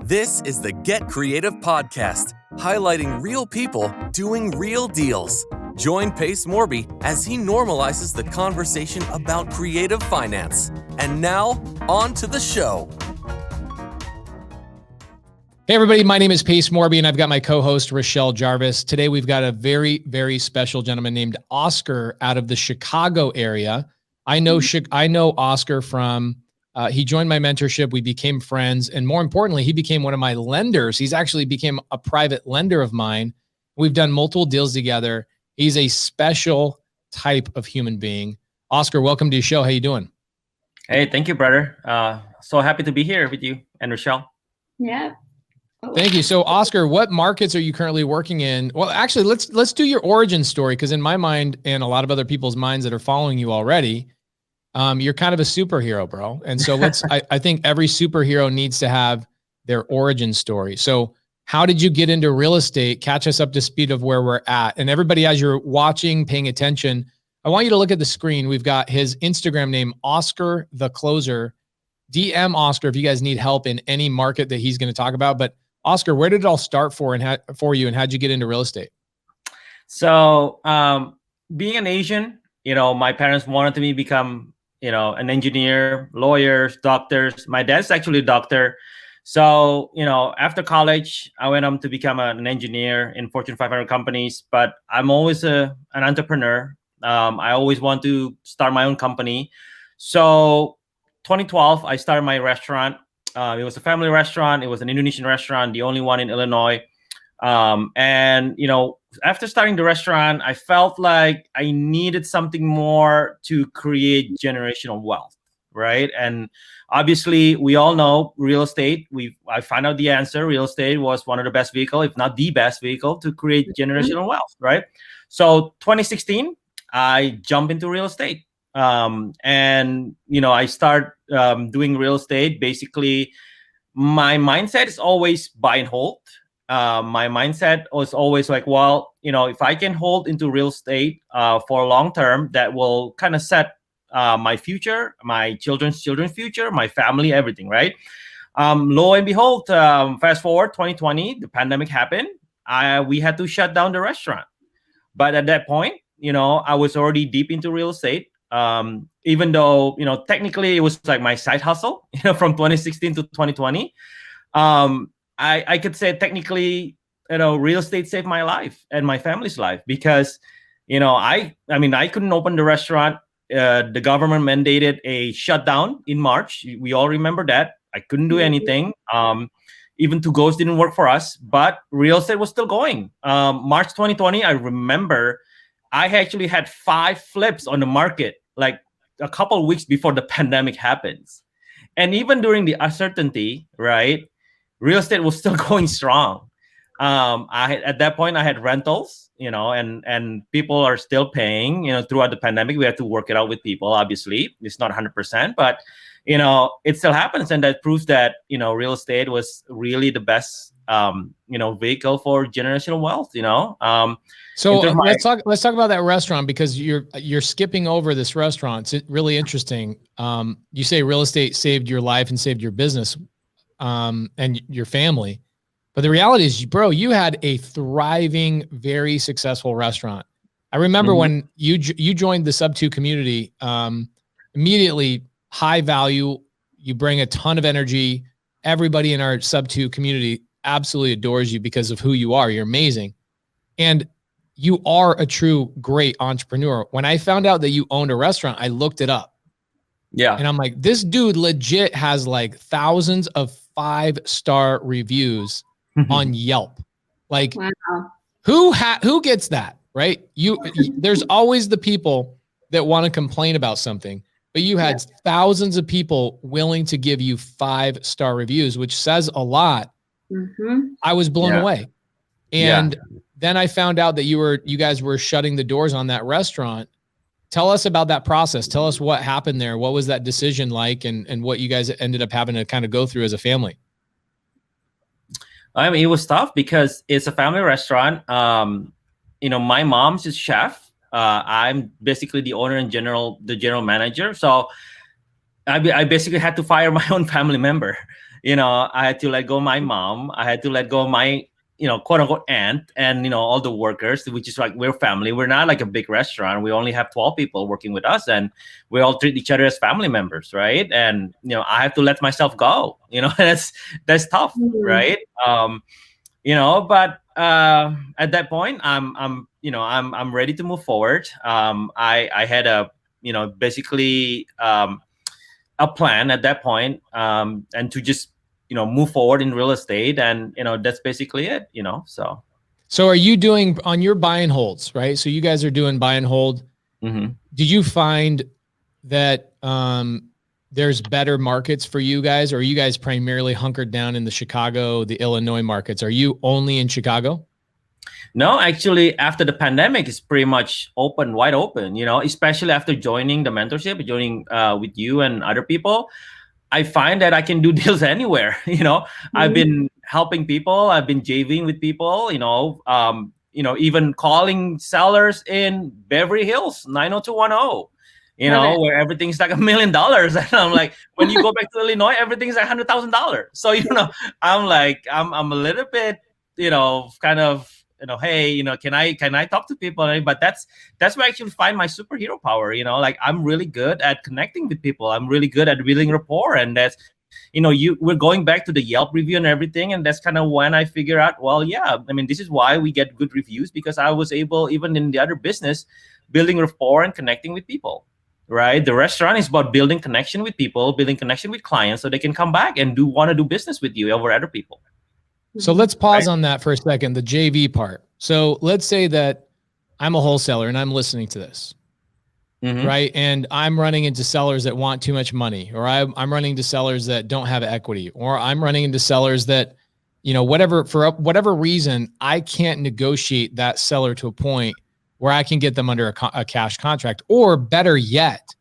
This is the Get Creative podcast, highlighting real people doing real deals. Join Pace Morby as he normalizes the conversation about creative finance. And now, on to the show. Hey everybody, my name is Pace Morby and I've got my co-host Rashell Jarvis. Today we've got a very, very special gentleman named Oscar out of the Chicago area. I know Oscar from, he joined my mentorship, we became friends, and more importantly, he became one of my lenders. He's actually became a private lender of mine. We've done multiple deals together. He's a special type of human being. Oscar, welcome to your show. How you doing? Hey, thank you, brother. So happy to be here with you and Rashell. Yeah. Thank you. So, Oscar, what markets are you currently working in? Well, actually, let's do your origin story, because in my mind and a lot of other people's minds that are following you already, you're kind of a superhero, bro. And so I think every superhero needs to have their origin story. So how did you get into real estate? Catch us up to speed of where we're at. And everybody, as you're watching, paying attention, I want you to look at the screen. We've got his Instagram name, Oscar the Closer. DM Oscar if you guys need help in any market that he's going to talk about. But Oscar, where did it all start for you, and how'd you get into real estate? So, being an Asian, my parents wanted me to become, an engineer, lawyers, doctors. My dad's actually a doctor. So, after college, I went on to become an engineer in Fortune 500 companies, but I'm always an entrepreneur. I always want to start my own company. So 2012, I started my restaurant. It was a family restaurant. It was an Indonesian restaurant, the only one in Illinois. After starting the restaurant, I felt like I needed something more to create generational wealth, right? And obviously, we all know real estate. I found out the answer. Real estate was one of the best vehicle, if not the best vehicle, to create generational wealth, right? So 2016, I jumped into real estate. I start doing real estate. Basically, my mindset is always buy and hold. My mindset was always like, well, if I can hold into real estate for long term, that will kind of set my future, my children's future, my family, everything, right? Lo and behold, fast forward 2020, the pandemic happened. We had to shut down the restaurant. But at that point, I was already deep into real estate. Even though, technically it was like my side hustle, from 2016 to 2020. I could say technically, real estate saved my life and my family's life because, I couldn't open the restaurant. The government mandated a shutdown in March. We all remember that. I couldn't do anything. Even to-goes didn't work for us, but real estate was still going. March 2020, I remember I actually had 5 flips on the market, like a couple of weeks before the pandemic happens. And even during the uncertainty, right, real estate was still going strong. At that point, I had rentals, and people are still paying, throughout the pandemic. We had to work it out with people, obviously. It's not 100%, but, it still happens. And that proves that, real estate was really the best, vehicle for generational wealth, So let's talk about that restaurant, because you're skipping over this restaurant. It's really interesting. You say real estate saved your life and saved your business, and your family. But the reality is, bro, you had a thriving, very successful restaurant. I remember when you joined the SubTo community, immediately high value, you bring a ton of energy. Everybody in our SubTo community absolutely adores you because of who you are. You're amazing. And you are a true great entrepreneur. When I found out that you owned a restaurant, I looked it up. Yeah. And I'm like, this dude legit has like thousands of 5-star reviews on Yelp. Like, wow. Who gets that, right? There's always the people that want to complain about something, but you had thousands of people willing to give you 5-star reviews, which says a lot. I was blown away. And then I found out that you guys were shutting the doors on that restaurant. Tell us about that process. Tell us what happened there. What was that decision like, and what you guys ended up having to kind of go through as a family? I mean, it was tough because it's a family restaurant. My mom's a chef. I'm basically the owner and the general manager. So I basically had to fire my own family member. I had to let go of my mom. I had to let go of my, quote unquote aunt, and, all the workers, which is like, we're family. We're not like a big restaurant. We only have 12 people working with us, and we all treat each other as family members, right? And, I have to let myself go, that's tough, right? But at that point, I'm ready to move forward. I had basically a plan at that point, and to just move forward in real estate, and that's basically it. So are you doing on your buy and holds, right? So you guys are doing buy and hold. Mm-hmm. Did you find that there's better markets for you guys, or are you guys primarily hunkered down in the Chicago, the Illinois markets? Are you only in Chicago? No, actually, after the pandemic, it's pretty much wide open, especially after joining the mentorship, joining with you and other people. I find that I can do deals anywhere. I've been helping people. I've been JVing with people, even calling sellers in Beverly Hills, 90210, where everything's like $1 million. And I'm like, when you go back to Illinois, everything's like $100,000. So, I'm like, I'm a little bit, kind of, hey, can I talk to people? But that's where I actually find my superhero power. Like, I'm really good at connecting with people. I'm really good at building rapport, and that's, we're going back to the Yelp review and everything, and that's kind of when I figure out, well, yeah, I mean, this is why we get good reviews, because I was able, even in the other business, building rapport and connecting with people. Right, the restaurant is about building connection with people, building connection with clients, so they can come back and want to do business with you over other people. So let's pause on that for a second, the JV part. So let's say that I'm a wholesaler and I'm listening to this, right? And I'm running into sellers that want too much money, or I'm running into sellers that don't have equity, or I'm running into sellers that, for whatever reason, I can't negotiate that seller to a point where I can get them under a cash contract. Or better yet,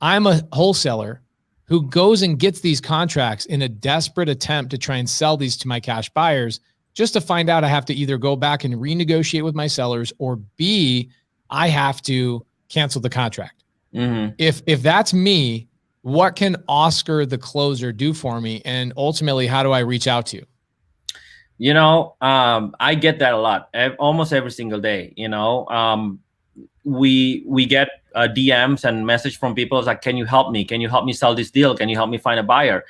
I'm a wholesaler who goes and gets these contracts in a desperate attempt to try and sell these to my cash buyers, just to find out I have to either go back and renegotiate with my sellers, or B, I have to cancel the contract. If that's me, what can Oscar the closer do for me? And ultimately, how do I reach out to you? I get that a lot, almost every single day. We get DMs and message from people like, can you help me? Can you help me sell this deal? Can you help me find a buyer?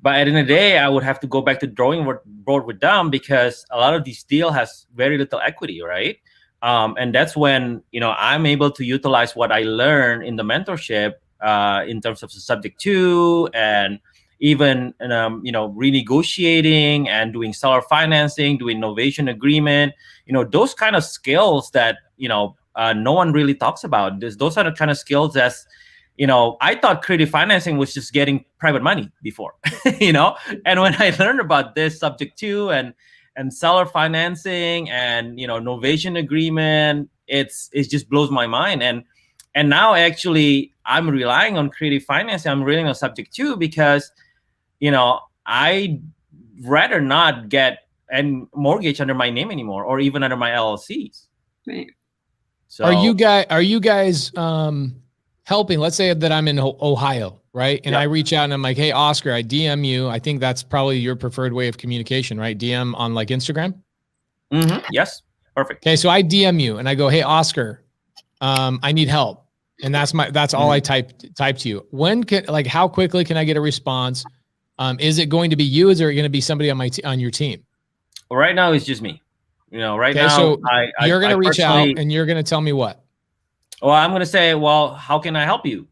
But at the end of the day, I would have to go back to drawing board with them, because a lot of these deal has very little equity, right? And that's when, I'm able to utilize what I learned in the mentorship in terms of the SubTo, and even, renegotiating and doing seller financing, doing novation agreement, those kind of skills that, no one really talks about. Those are the kind of skills that's, I thought creative financing was just getting private money before, and when I learned about this SubTo and seller financing and, novation agreement, it just blows my mind. And now actually I'm relying on creative financing. I'm relying on SubTo because, I'd rather not get a mortgage under my name anymore, or even under my LLCs. Right. So are you guys helping? Let's say that I'm in Ohio, right? And I reach out and I'm like, hey, Oscar, I DM you. I think that's probably your preferred way of communication, right? DM on like Instagram? Yes. Perfect. Okay. So I DM you and I go, hey, Oscar, I need help. And that's all I type to you. How quickly can I get a response? Is it going to be you? Is there going to be somebody on your team? Well, right now it's just me. Right now, so you're going to reach out and you're going to tell me what? Well, I'm going to say, well, how can I help you?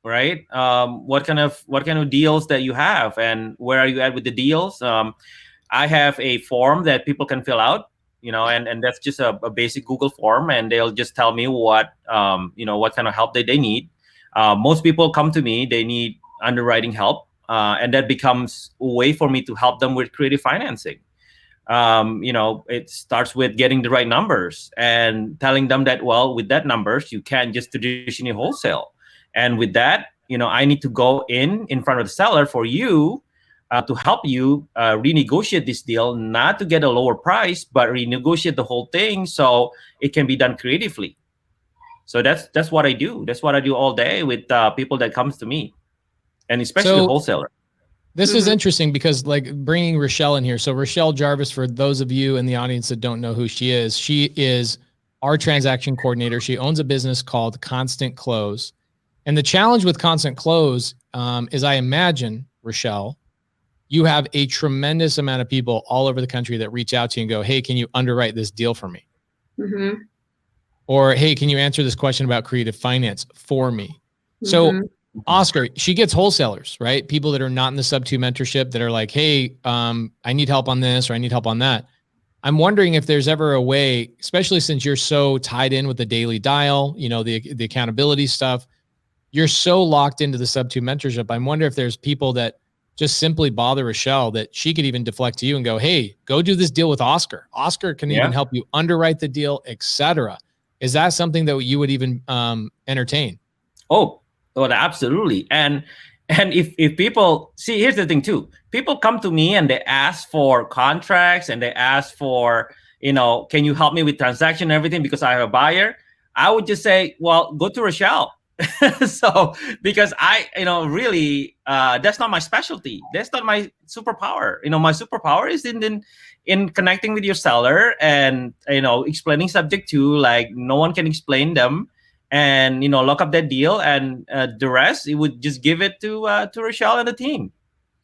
Right? What kind of deals that you have, and where are you at with the deals? I have a form that people can fill out, and that's just a basic Google form, and they'll just tell me what kind of help that they need. Most people come to me, they need underwriting help. And that becomes a way for me to help them with creative financing. It starts with getting the right numbers and telling them that, well, with that numbers, you can't just traditionally wholesale. And with that, I need to go in front of the seller for you to help you renegotiate this deal, not to get a lower price, but renegotiate the whole thing so it can be done creatively. So that's what I do. That's what I do all day with people that comes to me. and especially the wholesaler. This is interesting because like bringing Rashell in here. So Rashell Jarvis, for those of you in the audience that don't know who she is our transaction coordinator. She owns a business called Constant Close. And the challenge with Constant Close is, I imagine, Rashell, you have a tremendous amount of people all over the country that reach out to you and go, hey, can you underwrite this deal for me? Mm-hmm. Or, hey, can you answer this question about creative finance for me? Mm-hmm. So Oscar, she gets wholesalers, right? People that are not in the SubTo mentorship that are like, hey, I need help on this or I need help on that. I'm wondering if there's ever a way, especially since you're so tied in with the daily dial, you know, the accountability stuff, you're so locked into the SubTo mentorship. I wonder if there's people that just simply bother Rashell that she could even deflect to you and go, hey, go do this deal with Oscar. Oscar can even help you underwrite the deal, etc. Is that something that you would even entertain? Oh, absolutely. And if people see, here's the thing too. People come to me and they ask for contracts and they ask for, you know, can you help me with transaction and everything because I have a buyer? I would just say, well, go to Rashell. So because I, you know, really, that's not my specialty. That's not my superpower. You know, my superpower is in connecting with your seller and, you know, explaining subject to like no one can explain them. And, you know, lock up that deal, and the rest, it would just give it to Rashell and the team,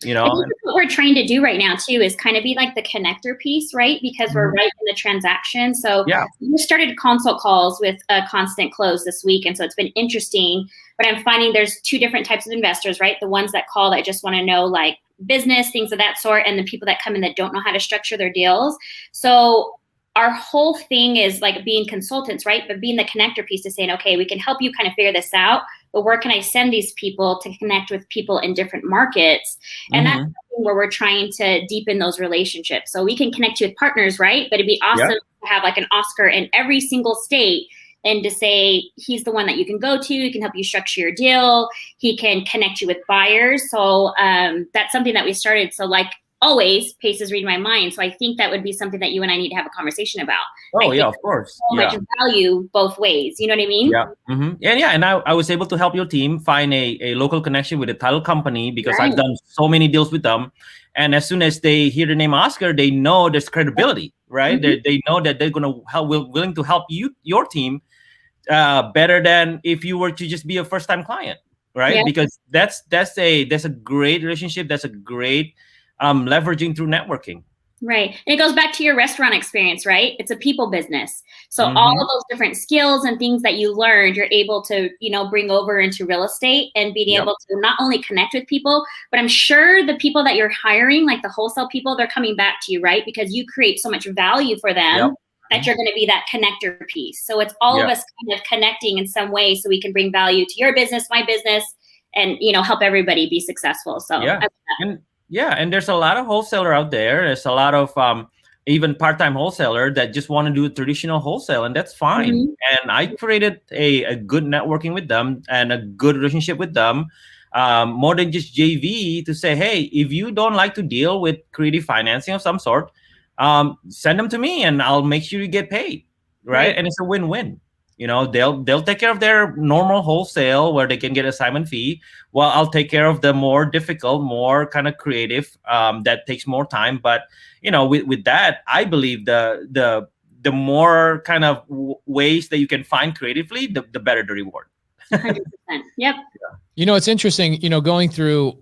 you know. I think what we're trying to do right now, too, is kind of be like the connector piece, right? Because we're right in the transaction. So we started consult calls with a Constant Close this week. And so it's been interesting. But I'm finding there's two different types of investors, right? The ones that call that just want to know like business, things of that sort, and the people that come in that don't know how to structure their deals. So our whole thing is like being consultants, right? But being the connector piece to saying, okay, we can help you kind of figure this out, but where can I send these people to connect with people in different markets? And that's where we're trying to deepen those relationships. So we can connect you with partners, right? But it'd be awesome to have like an Oscar in every single state and to say, he's the one that you can go to. He can help you structure your deal. He can connect you with buyers. So that's something that we started. So like, always, Pace is reading my mind. So I think that would be something that you and I need to have a conversation about. Oh, yeah, of course. So much value both ways. You know what I mean? Yeah. And I was able to help your team find a local connection with a title company because I've done so many deals with them. And as soon as they hear the name Oscar, they know there's credibility, right? They know that they're going to help, willing to help your team better than if you were to just be a first-time client, right? Yeah. Because that's a great relationship. That's a great leveraging through networking. Right. And it goes back to your restaurant experience, right? It's a people business. So all of those different skills and things that you learned, you're able to, you know, bring over into real estate and being able to not only connect with people, but I'm sure the people that you're hiring, like the wholesale people, they're coming back to you, right? Because you create so much value for them that you're going to be that connector piece. So it's all of us kind of connecting in some way so we can bring value to your business, my business, and, you know, help everybody be successful. So and there's a lot of wholesaler out there. There's a lot of even part-time wholesaler that just want to do traditional wholesale, and that's fine. And I created a good networking with them and a good relationship with them, more than just JV, to say, hey, if you don't like to deal with creative financing of some sort, send them to me and I'll make sure you get paid, right? And it's a win-win. You know, they'll take care of their normal wholesale where they can get assignment fee, while I'll take care of the more difficult, more kind of creative that takes more time. But you know, with that, I believe the more kind of ways that you can find creatively, the better the reward. 100%. Yep. You know, it's interesting. You know, going through,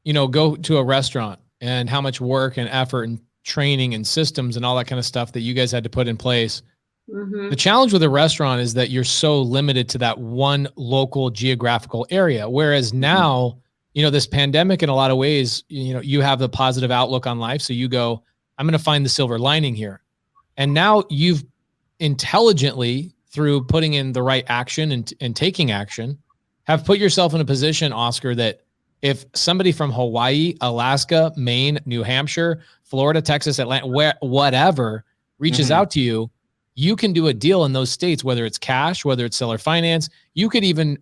you know, go to a restaurant and how much work and effort and training and systems and all that kind of stuff that you guys had to put in place. The challenge with a restaurant is that you're so limited to that one local geographical area. Whereas now, you know, this pandemic in a lot of ways, you know, you have the positive outlook on life. So you go, I'm going to find the silver lining here. And now you've intelligently, through putting in the right action and taking action, have put yourself in a position, Oscar, that if somebody from Hawaii, Alaska, Maine, New Hampshire, Florida, Texas, Atlanta, whatever, reaches out to you, you can do a deal in those states, whether it's cash, whether it's seller finance. You could even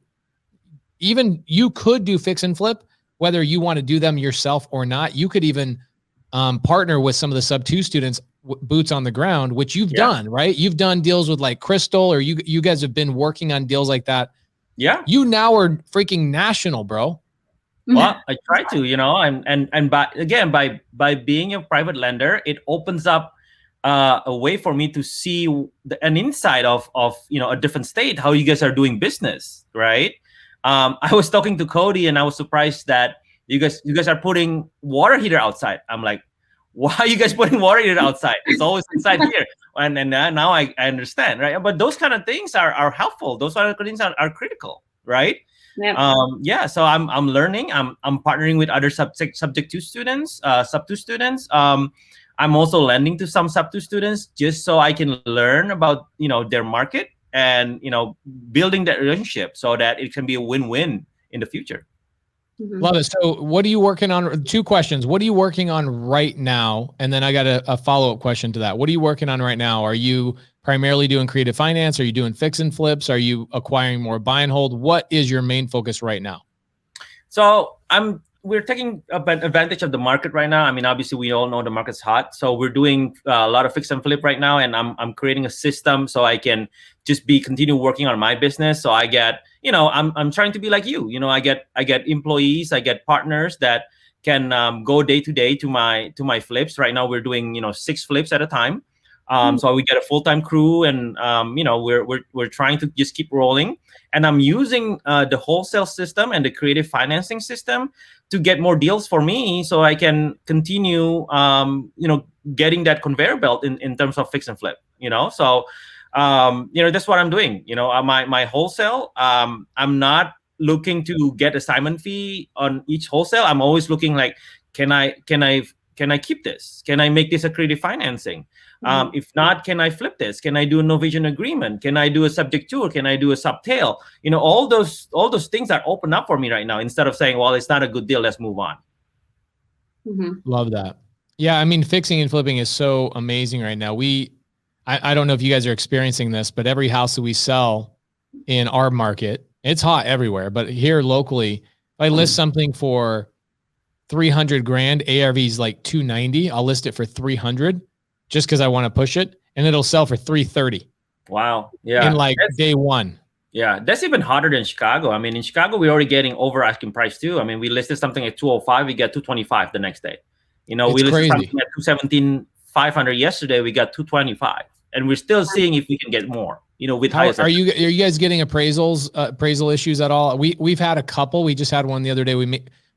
you could do fix and flip, whether you want to do them yourself or not. You could even partner with some of the SubTo students, boots on the ground, which you've done, right? You've done deals with like Crystal, or you guys have been working on deals like that. Yeah. You now are freaking national, bro. Well, I try to, and by being a private lender, it opens up a way for me to see an insight of a different state, how you guys are doing business, right? I was talking to Cody, and I was surprised that you guys are putting water heater outside. I'm like, why are you guys putting water heater outside? It's always inside here. And now I understand, right? But those kind of things are helpful. Those kind of things are critical, right? Yep. So I'm learning. I'm partnering with other subject 2 students, SubTo students. I'm also lending to some SubTo students just so I can learn about their market and building that relationship so that it can be a win-win in the future. Love it. So what are you working on? 2 questions. What are you working on right now? And then I got a follow-up question to that. What are you working on right now? Are you primarily doing creative finance? Are you doing fix and flips? Are you acquiring more buy and hold? What is your main focus right now? So we're taking advantage of the market right now. I mean, obviously we all know the market's hot. So we're doing a lot of fix and flip right now. And I'm creating a system so I can just continue working on my business. So I get, I'm trying to be like you, I get employees, I get partners that can go day to day to my flips. Right now we're doing, 6 flips at a time. So we get a full-time crew, and we're trying to just keep rolling. And I'm using the wholesale system and the creative financing system to get more deals for me, so I can continue, getting that conveyor belt in terms of fix and flip. So that's what I'm doing. My wholesale. I'm not looking to get assignment fee on each wholesale. I'm always looking like, can I keep this? Can I make this a creative financing? If not, can I flip this? Can I do a no vision agreement? Can I do a subject 2? Or can I do a subtail? All those things are open up for me right now, instead of saying, well, it's not a good deal, let's move on. Love that. Yeah, I mean, fixing and flipping is so amazing right now. I don't know if you guys are experiencing this, but every house that we sell in our market, it's hot everywhere. But here locally, if I list something for 300 grand, ARV is like 290. I'll list it for 300 just because I want to push it, and it'll sell for 330. Wow. Yeah. In like day one. Yeah. That's even hotter than Chicago. I mean, in Chicago, we're already getting over asking price too. I mean, we listed something at 205, we get 225 the next day. We listed crazy. Something at 217,500 yesterday, we got 225. And we're still seeing if we can get more, with are you guys getting appraisal issues at all? We've had a couple. We just had one the other day. We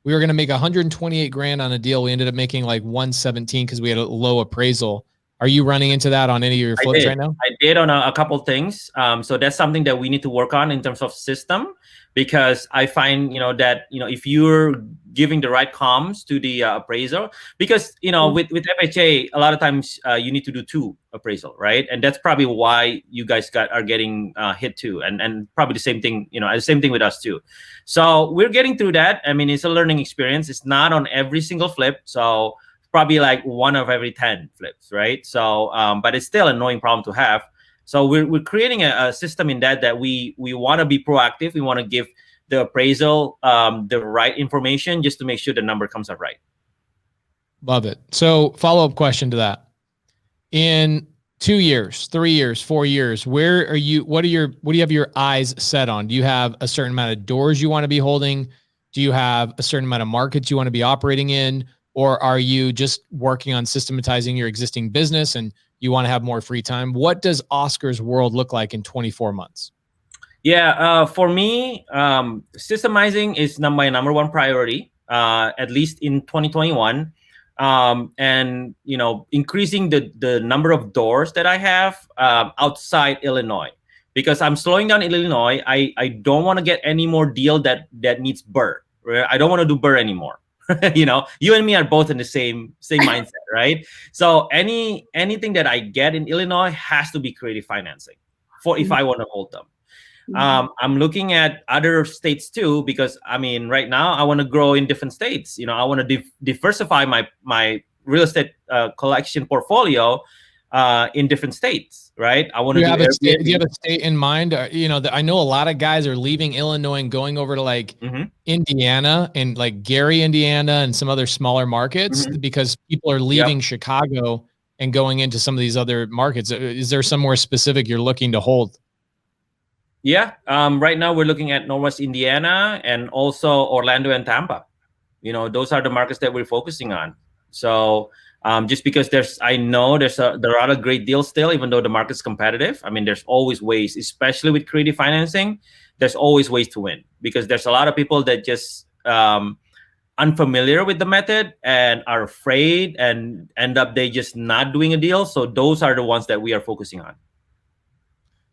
were going to make 128 grand on a deal. We ended up making like 117 because we had a low appraisal. Are you running into that on any of your flips right now? I did on a couple things. So that's something that we need to work on in terms of system, because I find, that, if you're giving the right comms to the appraiser, because, with FHA, a lot of times you need to do 2 appraisal, right? And that's probably why you guys are getting hit too. And probably the same thing, the same thing with us too. So we're getting through that. I mean, it's a learning experience. It's not on every single flip. So probably like 1 of every 10 flips, right? So, but it's still an annoying problem to have. So we're creating a system in that we want to be proactive. We want to give the appraisal the right information just to make sure the number comes out right. Love it. So follow-up question to that. In 2 years, 3 years, 4 years, what do you have your eyes set on? Do you have a certain amount of doors you want to be holding? Do you have a certain amount of markets you want to be operating in? Or are you just working on systematizing your existing business and you want to have more free time? What does Oscar's world look like in 24 months? Yeah, for me, systemizing is my number 1 priority, at least in 2021. And, increasing the number of doors that I have outside Illinois, because I'm slowing down in Illinois. I don't want to get any more deal that needs BRRRR. Right? I don't want to do BRRRR anymore. You and me are both in the same mindset, right? So anything that I get in Illinois has to be creative financing if I want to hold them. I'm looking at other states too, because right now I want to grow in different states. I want to diversify my real estate collection portfolio in different states, right? I want to do you have a state in mind? I know a lot of guys are leaving Illinois and going over to like Indiana and like Gary, Indiana, and some other smaller markets because people are leaving Chicago and going into some of these other markets. Is there somewhere specific you're looking to hold? Yeah. Right now we're looking at Northwest Indiana and also Orlando and Tampa. Those are the markets that we're focusing on. So just because I know there are a lot of great deals still, even though the market's competitive. I mean, there's always ways, especially with creative financing. There's always ways to win, because there's a lot of people that just unfamiliar with the method and are afraid and end up they just not doing a deal. So those are the ones that we are focusing on.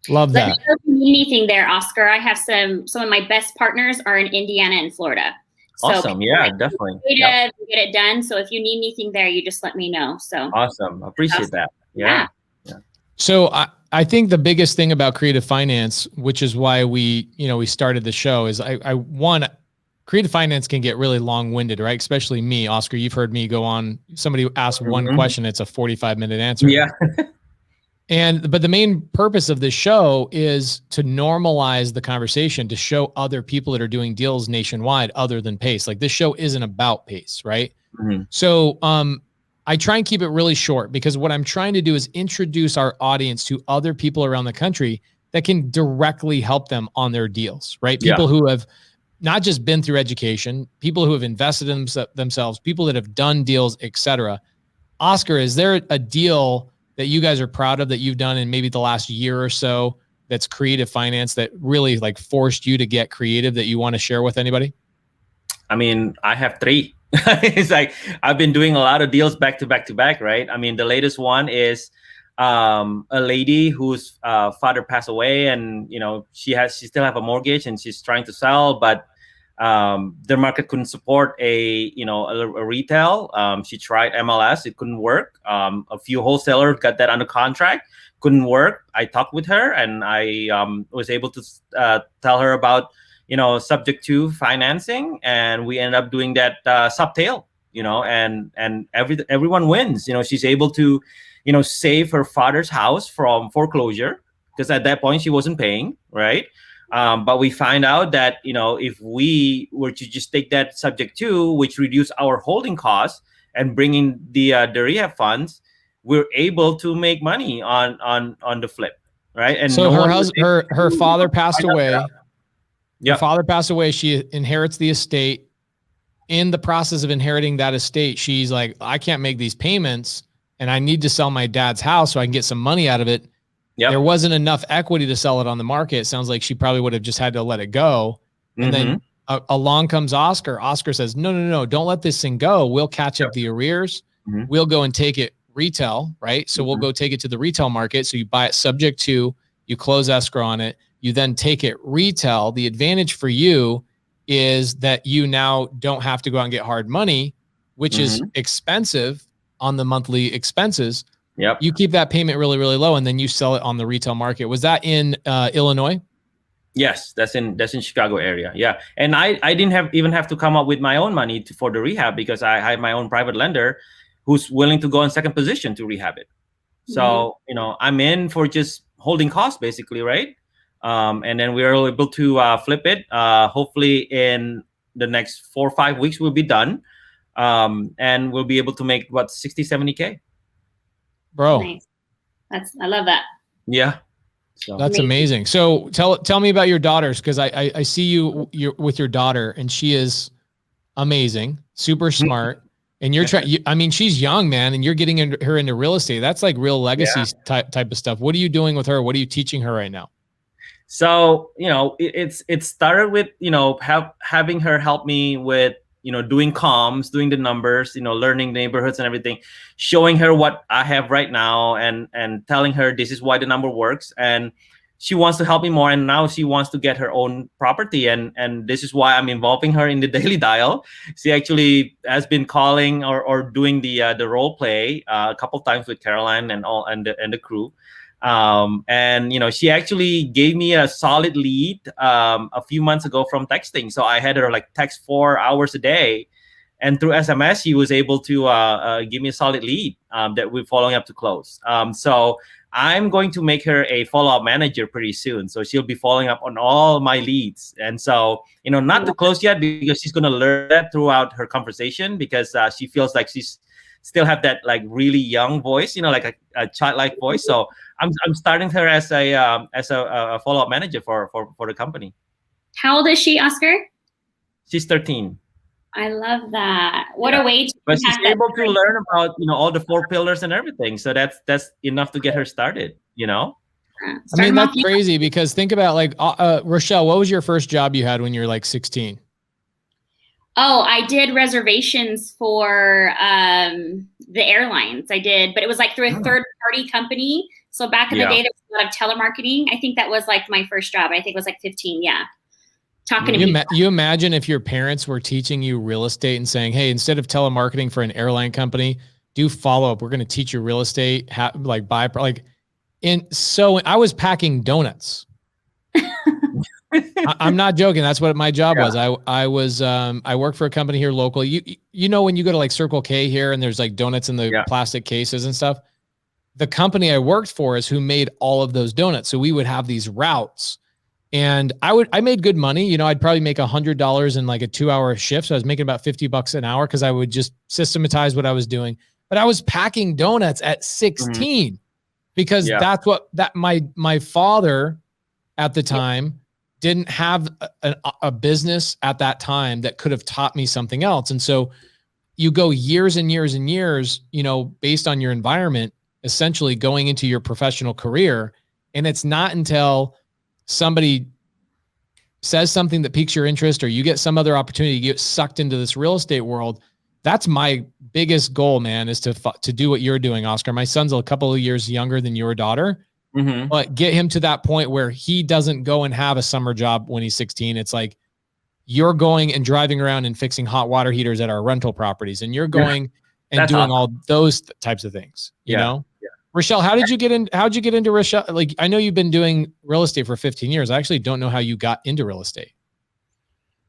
Love that. Let me know if you need anything there, Oscar. I have some of my best partners are in Indiana and Florida. Awesome. Yeah, definitely. Get it done. So if you need anything there, you just let me know. So awesome. Appreciate that. Yeah. So I think the biggest thing about creative finance, which is why we started the show, is one, creative finance can get really long-winded, right? Especially me, Oscar. You've heard me go on. Somebody asks one question, it's a 45-minute answer. Yeah. But the main purpose of this show is to normalize the conversation, to show other people that are doing deals nationwide other than Pace. Like, this show isn't about Pace, right? So I try and keep it really short, because what I'm trying to do is introduce our audience to other people around the country that can directly help them on their deals, right? People who have not just been through education, people who have invested in themselves, people that have done deals, etc. Oscar, is there a deal that you guys are proud of that you've done in maybe the last year or so that's creative finance that really like forced you to get creative that you want to share with anybody? I mean, I have 3. It's like I've been doing a lot of deals back to back to back, right? I mean, the latest one is a lady whose father passed away, and she still have a mortgage and she's trying to sell, but the market couldn't support a retail. She tried MLS, it couldn't work. A few wholesalers got that under contract, couldn't work. I talked with her, and I was able to tell her about SubTo financing, and we ended up doing that SubTo, and everyone wins. She's able to save her father's house from foreclosure, because at that point she wasn't paying, right? But we find out that, if we were to just take that SubTo, which reduce our holding costs and bring in the rehab funds, we're able to make money on the flip, right? And so her father passed away. Her father passed away. She inherits the estate. In the process of inheriting that estate, she's like, I can't make these payments, and I need to sell my dad's house so I can get some money out of it. There wasn't enough equity to sell it on the market. It sounds like she probably would have just had to let it go. And then along comes Oscar. Oscar says, no, don't let this thing go. We'll catch up the arrears. We'll go and take it retail, right? So we'll go take it to the retail market. So you buy it SubTo, you close escrow on it, you then take it retail. The advantage for you is that you now don't have to go out and get hard money, which is expensive on the monthly expenses. You keep that payment really, really low, and then you sell it on the retail market. Was that in Illinois? Yes, that's in Chicago area. Yeah, and I didn't even have to come up with my own money for the rehab, because I have my own private lender who's willing to go in second position to rehab it. So I'm in for just holding costs basically, right? And then we are able to flip it. Hopefully in the next 4 or 5 weeks we'll be done, and we'll be able to make what 60-70K. Bro, nice. I love that. Yeah, so that's amazing. So tell me about your daughters, because I see you're with your daughter, and she is amazing, super smart, and you're trying. I mean, she's young, man, and you're getting her into real estate. That's like real legacy type of stuff. What are you doing with her? What are you teaching her right now? So it started with having her help me with doing comms, doing the numbers, learning neighborhoods and everything, showing her what I have right now, and telling her this is why the number works. And she wants to help me more, and now she wants to get her own property, and this is why I'm involving her in the Daily Dial. She actually has been calling or doing the role play a couple times with Caroline and the crew. And she actually gave me a solid lead a few months ago from texting. So I had her like text 4 hours a day, and through SMS she was able to give me a solid lead that we're following up to close. So I'm going to make her a follow-up manager pretty soon. So she'll be following up on all my leads. And so, not to close yet, because she's going to learn that throughout her conversation, because she feels like she's still have that like really young voice, like a childlike voice. So I'm starting her as a follow-up manager for the company. How old is she, Oscar? She's 13. I love that. What a way to. But she's able to learn about, all the 4 pillars and everything. So that's enough to get her started, I mean, that's crazy because think about like, Rashell, what was your first job you had when you were like 16? Oh, I did reservations for the airlines. I did, but it was like through a third-party company. So back in the day, there was a lot of telemarketing. I think that was like my first job. I think it was like 15. Yeah. Talking to people. You imagine if your parents were teaching you real estate and saying, hey, instead of telemarketing for an airline company, do follow-up. We're going to teach you real estate, I was packing donuts. I'm not joking. That's what my job was. I worked for a company here locally. You know, when you go to like Circle K here and there's like donuts in the plastic cases and stuff, the company I worked for is who made all of those donuts. So we would have these routes and I made good money. I'd probably make $100 in like a 2-hour shift. So I was making about $50 an hour because I would just systematize what I was doing. But I was packing donuts at 16 because that's what my father at the time didn't have a business at that time that could have taught me something else. And so you go years and years and years, based on your environment, essentially going into your professional career. And it's not until somebody says something that piques your interest or you get some other opportunity, you get sucked into this real estate world. That's my biggest goal, man, is to do what you're doing, Oscar. My son's a couple of years younger than your daughter. But get him to that point where he doesn't go and have a summer job when he's 16. It's like you're going and driving around and fixing hot water heaters at our rental properties, and you're going and doing all those types of things. You know, Rashell, how'd you get into Rashell? Like, I know you've been doing real estate for 15 years. I actually don't know how you got into real estate.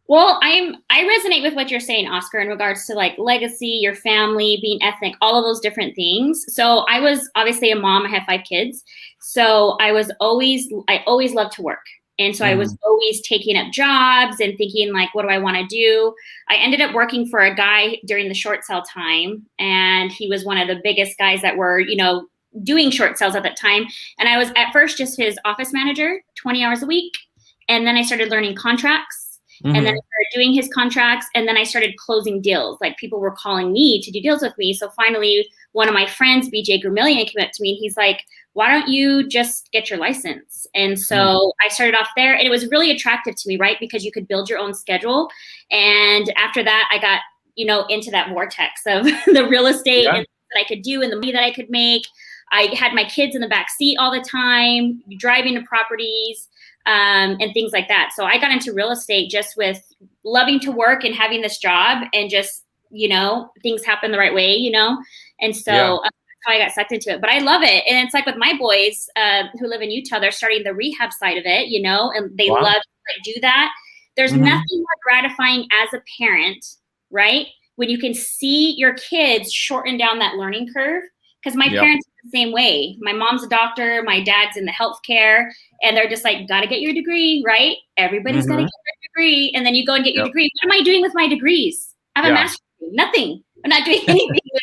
Well, I resonate with what you're saying, Oscar, in regards to like legacy, your family, being ethnic, all of those different things. So I was obviously a mom. I have 5 kids. So I always loved to work. And so I was always taking up jobs and thinking like, what do I want to do? I ended up working for a guy during the short sale time. And he was one of the biggest guys that were, doing short sales at that time. And I was at first just his office manager, 20 hours a week. And then I started learning contracts. And then I started doing his contracts, and then I started closing deals. Like people were calling me to do deals with me. So finally, one of my friends, BJ Gramillion, came up to me and he's like, why don't you just get your license? And so I started off there, and it was really attractive to me, right? Because you could build your own schedule. And after that, I got, into that vortex of the real estate and that I could do and the money that I could make. I had my kids in the back seat all the time, driving to properties. And things like that. So I got into real estate just with loving to work and having this job and just, things happen the right way, And so that's how I got sucked into it. But I love it. And it's like with my boys who live in Utah, they're starting the rehab side of it, and they love to do that. There's nothing more gratifying as a parent, right? When you can see your kids shorten down that learning curve. Because my parents are the same way. My mom's a doctor. My dad's in the healthcare. And they're just like, got to get your degrey, right? Everybody's got to get their degree. And then you go and get your degree. What am I doing with my degrees? I have a master's degree. Nothing. I'm not doing anything with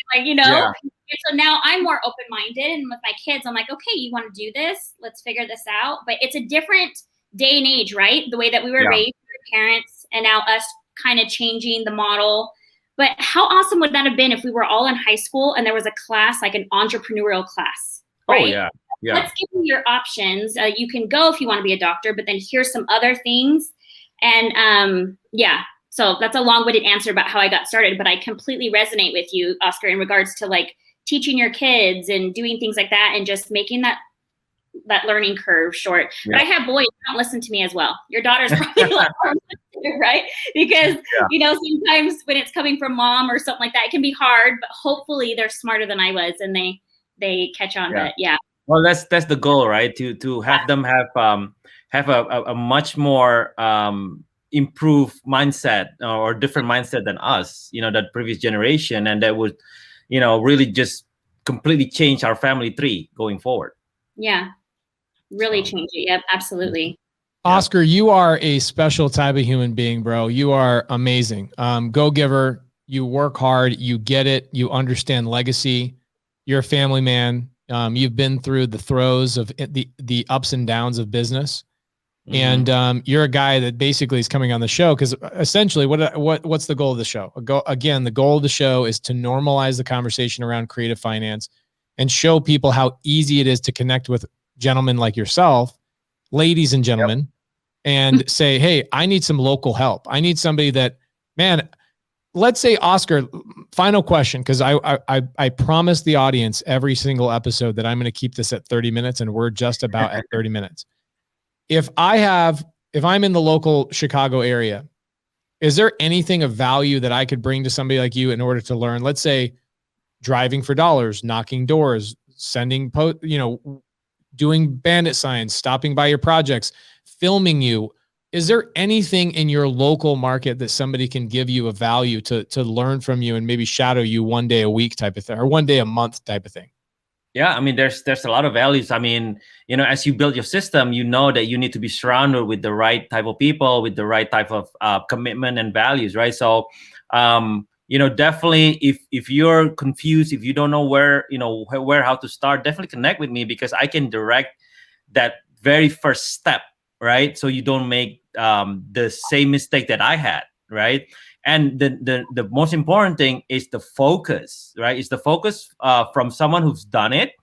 And so now I'm more open-minded. And with my kids, I'm like, okay, you want to do this? Let's figure this out. But it's a different day and age, right? The way that we were raised, our parents, and now us kind of changing the model. But how awesome would that have been if we were all in high school and there was a class, like an entrepreneurial class, right? Oh, yeah. Let's give you your options. You can go if you want to be a doctor, but then here's some other things. And so that's a long-winded answer about how I got started, but I completely resonate with you, Oscar, in regards to like teaching your kids and doing things like that and just making that learning curve short. But I have boys who don't listen to me as well. Your daughter's probably like, right? Because, sometimes when it's coming from mom or something like that, it can be hard, but hopefully they're smarter than I was and they catch on. But well, that's the goal, right? To have them have a much more improved mindset or different mindset than us, that previous generation. And that would, really just completely change our family tree going forward. Yeah. Really change it. Yep, absolutely. Oscar, you are a special type of human being, bro. You are amazing. Go-giver. You work hard. You get it. You understand legacy. You're a family man. You've been through the throes of the ups and downs of business. And you're a guy that basically is coming on the show because essentially what's the goal of the show? Again, the goal of the show is to normalize the conversation around creative finance and show people how easy it is to connect with gentlemen like yourself, ladies and gentlemen, and say, hey, I need some local help. I need somebody that, man, let's say, Oscar, final question, because I promised the audience every single episode that I'm going to keep this at 30 minutes, and we're just about at 30 minutes. If I'm in the local Chicago area, is there anything of value that I could bring to somebody like you in order to learn? Let's say driving for dollars, knocking doors, sending doing bandit signs, stopping by your projects, filming you. Is there anything in your local market that somebody can give you a value to learn from you and maybe shadow you one day a week type of thing, or one day a month type of thing? Yeah, I mean, there's a lot of values. I mean, as you build your system, you know that you need to be surrounded with the right type of people, with the right type of commitment and values, right? So, definitely, if you're confused, if you don't know how to start, definitely connect with me, because I can direct that very first step, right? So you don't make the same mistake that I had, right? And the most important thing is the focus, right? It's the focus from someone who's done it,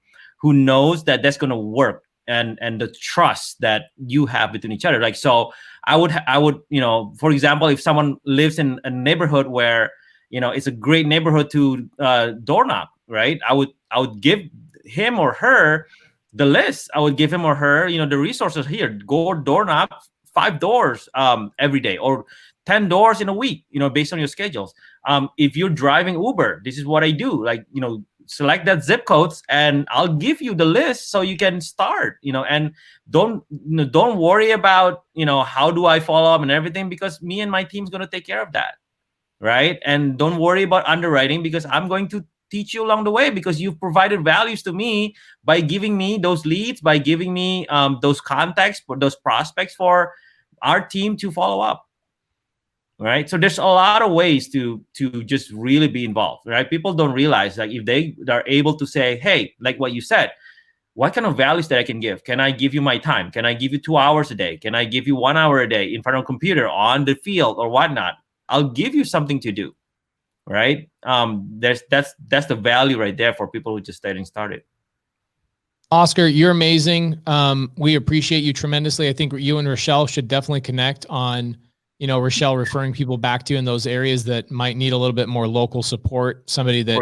who knows that that's going to work, and the trust that you have between each other. Like, so I would, for example, if someone lives in a neighborhood where, it's a great neighborhood to door knock, right? I would give him or her the list. I would give him or her, the resources here. Go door knock 5 doors every day, or 10 doors in a week, based on your schedules. If you're driving Uber, this is what I do. Like, select that zip codes and I'll give you the list so you can start, and don't worry about, how do I follow up and everything, because me and my team's going to take care of that. Right. And don't worry about underwriting, because I'm going to teach you along the way, because you've provided values to me by giving me those leads, by giving me those contacts, for those prospects for our team to follow up. Right. So there's a lot of ways to just really be involved. Right. People don't realize, like, if they are able to say, hey, like what you said, what kind of values that I can give? Can I give you my time? Can I give you 2 hours a day? Can I give you 1 hour a day in front of a computer, on the field, or whatnot? I'll give you something to do. Right. That's the value right there for people who are just getting started. Oscar, you're amazing. We appreciate you tremendously. I think you and Rashell should definitely connect on, Rashell referring people back to you in those areas that might need a little bit more local support, somebody that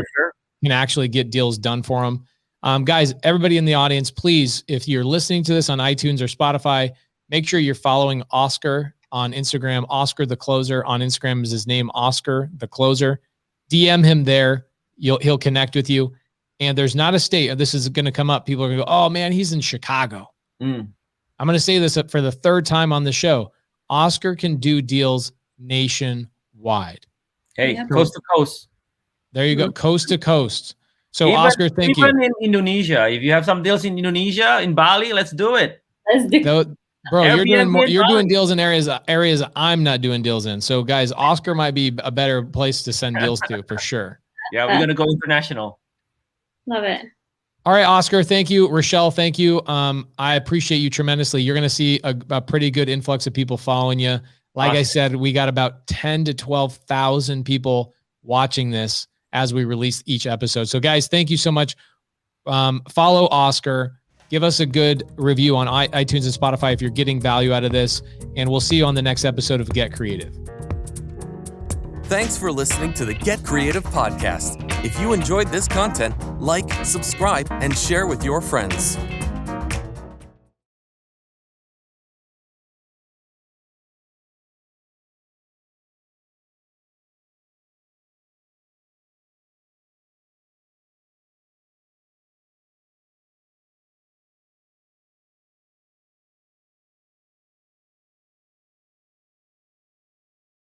can actually get deals done for them. Guys, everybody in the audience, please, if you're listening to this on iTunes or Spotify, make sure you're following Oscar on Instagram. Oscar the Closer on Instagram is his name, Oscar the Closer. DM him there. He'll connect with you. And there's not a state, this is going to come up. People are going to go, oh man, he's in Chicago. I'm going to say this for the 3rd time on the show. Oscar can do deals nationwide. Hey, coast to coast. There you go. Coast to coast. So Oscar, thank you. Even in Indonesia, if you have some deals in Indonesia, in Bali, let's do it. Bro, you're doing deals in areas I'm not doing deals in. So guys, Oscar might be a better place to send deals to for sure. Yeah, we're going to go international. Love it. All right, Oscar, thank you. Rashell, thank you. I appreciate you tremendously. You're going to see a pretty good influx of people following you. Like I said, we got about 10 to 12,000 people watching this as we release each episode. So guys, thank you so much. Follow Oscar. Give us a good review on iTunes and Spotify if you're getting value out of this. And we'll see you on the next episode of Get Creative. Thanks for listening to the Get Creative podcast. If you enjoyed this content, like, subscribe, and share with your friends.